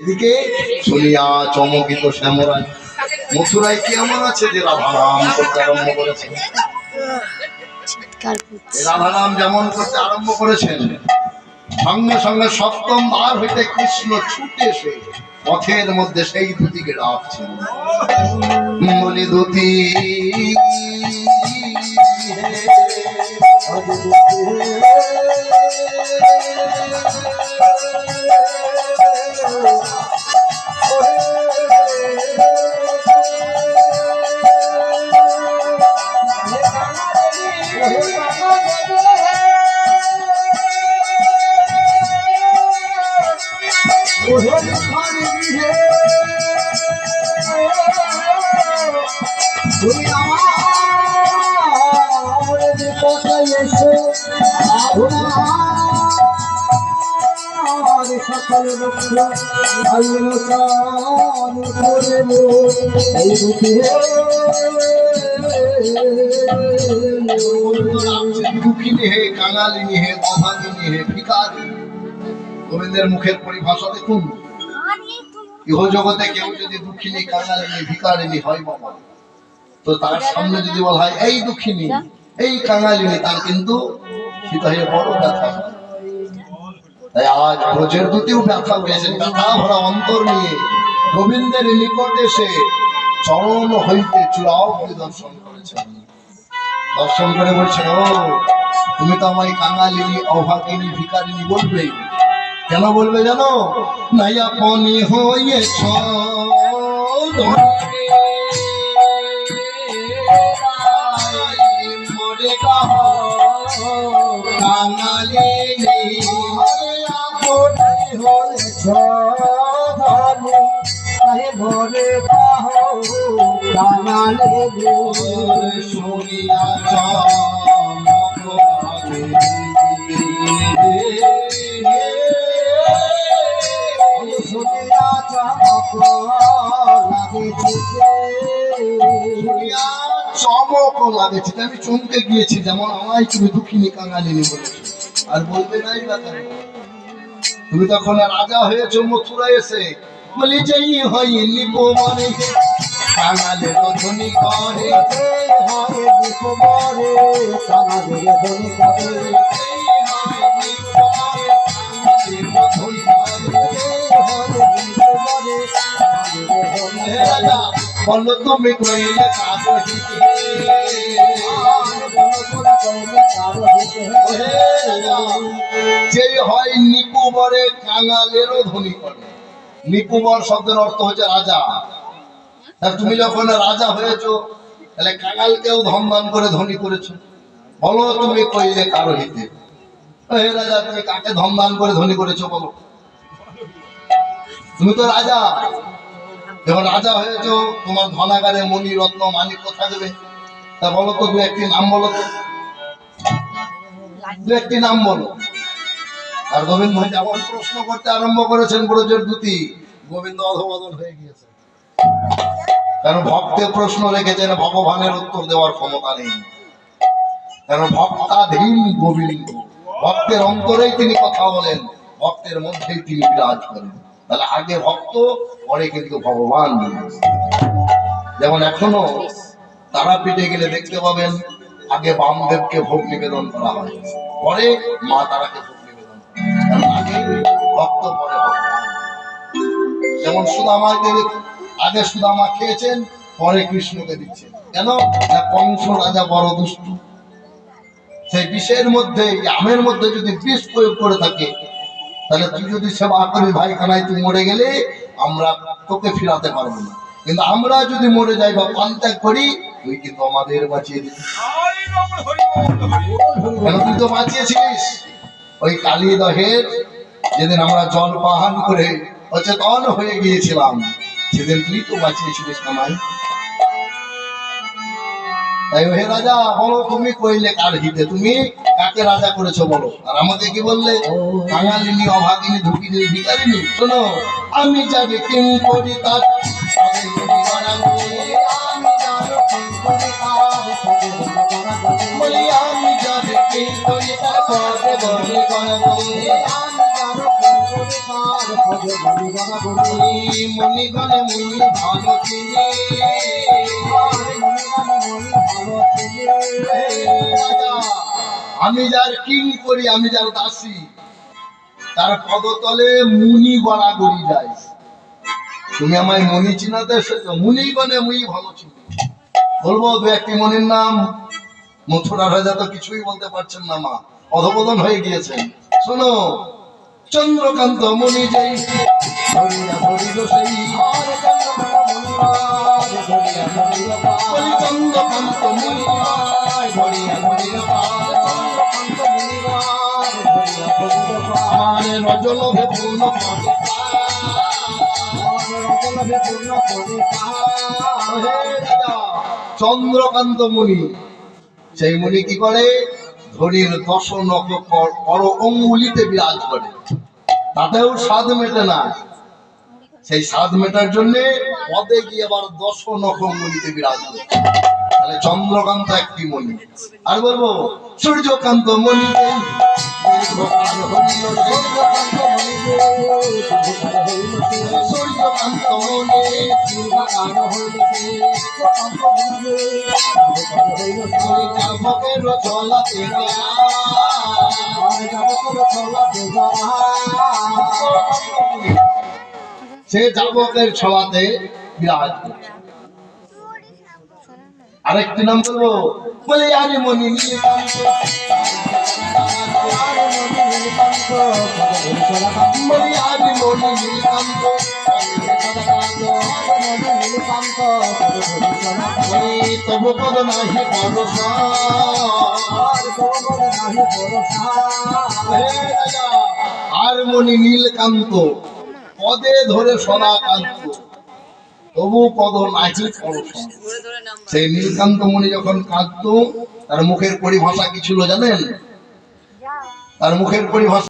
এদিকে শুনিয়া চমকিত শ্যামরায় মথুরায় কি এমন আছে যে রাধা নাম করতে আরম্ভ করেছেন? রাধা নাম যেমন করতে আরম্ভ করেছেন, সঙ্গে সঙ্গে সপ্তম বার হইতে কৃষ্ণ ছুটে এসে পথের মধ্যে সেই দুটিকে ডাকছেন, বলি দুটি সকল দুঃখিনী হে, কাঙালিনী হে, অভাগিনী হে, ভিখারি। গোবিন্দের মুখের পরিভাষা দেখুন, ইহ জগতে কেউ যদি দুঃখিনী, কাঙালিনী, ভিখারিনী হয় বাবা, তো তার সামনে যদি বলা হয় এই দুঃখিনী, এই কাঙালিনী, তার কিন্তু হৃদয়ে বড় ব্যথা। তাই আজ ব্রজের দুটিও ব্যথা পেয়েছেন, ব্যথা ভরা অন্তর নিয়ে গোবিন্দের নিকট এসে চরণ হইতে চূড়াও পরিদর্শন করেছেন। দর্শন করে বলছেন, ও তুমি তো আমায় কাঙালিনী, অভাগিনী, ভিখারিনী বলবে। কেন বলবে জানো? নাই আপনি হয়েছ মরে কাঙালিনী, হয়েছ ভরে কাঙালে শুনিয়া চমক লাগেছে, আমি চমকে গিয়েছি। যেমন আমায় তুমি দুঃখিনী, কাঙালিনী বলেছো, আর বলবে নাই ব্যাপার। তুমি তখন রাজা হয়েছো মথুরায় এসে, বলি যেই হয়নি পোমরে কাঙালের ধনী করে, হয় বিপরে কাঙালের ধনী করে, বলো তুমি কইলে যে হয় নিপুবরে কাঙালেরও ধনী করে। নিপুবর শব্দের অর্থ হচ্ছে রাজা। তুমি যখন রাজা হয়েছো, তাহলে কাঙালকেও ধন দান করে ধনী করেছো। বলো তুমি কইলে কারো হিতে, হে রাজা তুমি কাকে ধন দান করে ধনী করেছো বলো? তুমি তো রাজা, যখন রাজা হয়েছো তোমার ধনাগারে মণি রত্ন মানিক্য থাকবে। তা বলো তো দু একটি নাম বলো তো, দু একটি নাম বলো। আর গোবিন্দ যেমন প্রশ্ন করতে আরম্ভ করেছেন ব্রজের দূতি, গোবিন্দ অধবদল হয়ে গিয়েছে। কারণ ভক্তের প্রশ্ন রেখেছেন, ভগবানের উত্তর দেওয়ার ক্ষমতা নেই। কারণ ভক্তাধীন গোবিন্দ, ভক্তের অন্তরেই তিনি কথা বলেন, ভক্তের মধ্যেই তিনি বিরাজ করেন। তাহলে আগে ভক্ত, পরে কিন্তু ভগবান। যেমন এখনো তারাপীঠে গেলে দেখতে পাবেন, আগে বামদেবকে ভোগ নিবেদন করা হয়, পরে মা তারাকে ভোগ নিবেদন করা হয়। কারণ আগে ভক্ত, পরে ভগবান। যেমন সুদামাকে আগে সুদামা খেয়েছেন, পরে কৃষ্ণকে দিচ্ছেন। কেন? কংস রাজা বড় দুষ্ট। সেই বিষের মধ্যে, আমের মধ্যে যদি বিষ প্রয়োগ করে থাকে, তাহলে তুই যদি সেবা করি ভাই খানায়, তুই মরে গেলে আমরা তোকে ফিরাতে পারবো না। কিন্তু আমরা যদি মরে যাই বা পান ত্যাগ করি, তুই কিন্তু আমাদের বাঁচিয়ে দিবি। কেন? তুই তো বাঁচিয়েছিস ওই কালী দহের যেদিন আমরা জল পান করে অচেতন হয়ে গিয়েছিলাম, সেদিন তুই তো বাঁচিয়েছিলিস কামাই। তাই হে রাজা, বলো তুমি কইলে কার হিতে, তুমি কাকে রাজা করেছো বলো। আর আমাকে কি বললে? কাঙালিনী, অভাগিনী, দুঃখিনী, ভিখারিনী। শোনো, আমি যাবে কিং করি তার, বলি আমি যাবে কিং করি তার, কার খোঁজে মনি গড়া বলি মণিগণে মুনি ভালো চিনি রাজা, আমি যার কিং করি, আমি যার দাসী, তার পদতলে মুনি গড়াগড়ি যায়। তুমি আমায় মনি চিনাতে এসেছো, মুনিগণে মুই ভালো চিনি। বলবো দু একটি মনির নাম? মথুরা রাজা তো কিছুই বলতে পারছেন না, মা অধপতন হয়ে গিয়েছেন। শোনো, চন্দ্রকান্ত মুনি যেই ধরিয়া ধরিল সেই, বলি চন্দ্রকান্ত মুনি ধরিয়া ধরিল আমার রজলভে পূর্ণ করে চন্দ্রকান্ত মুনি, সেই মুনি কি করে? ধরির 10 নখ বড় অঙ্গুলিতে বিরাজ করে। তাতেও স্বাদ মেটে না। সেই স্বাদ মেটার জন্য পদে গিয়ে আবার 10 নখ অঙ্গুলিতে বিরাজ করে। তাহলে চন্দ্রকান্ত একটি মণি। আর বলবো সূর্যকান্ত মণি, সূর্যকান্ত মণি চলাতে সে যাবকের ছলাতে বিরাজ করছে। আরেকটি নাম বলবো, বলে আরে মনি নীলকান্ত, বলি আরে মনি নীলকান্ত, তবু পদ নাহি ভরসা। আর মনি নীলকান্ত, পদে ধরে সোনা কান্ত, তবু পদ নাহি ভরসা। সেই নীলকান্ত মুনি যখন কাঁদতো, তার মুখের পরিভাষা কি ছিল জানেন? তার মুখের পরিভাষা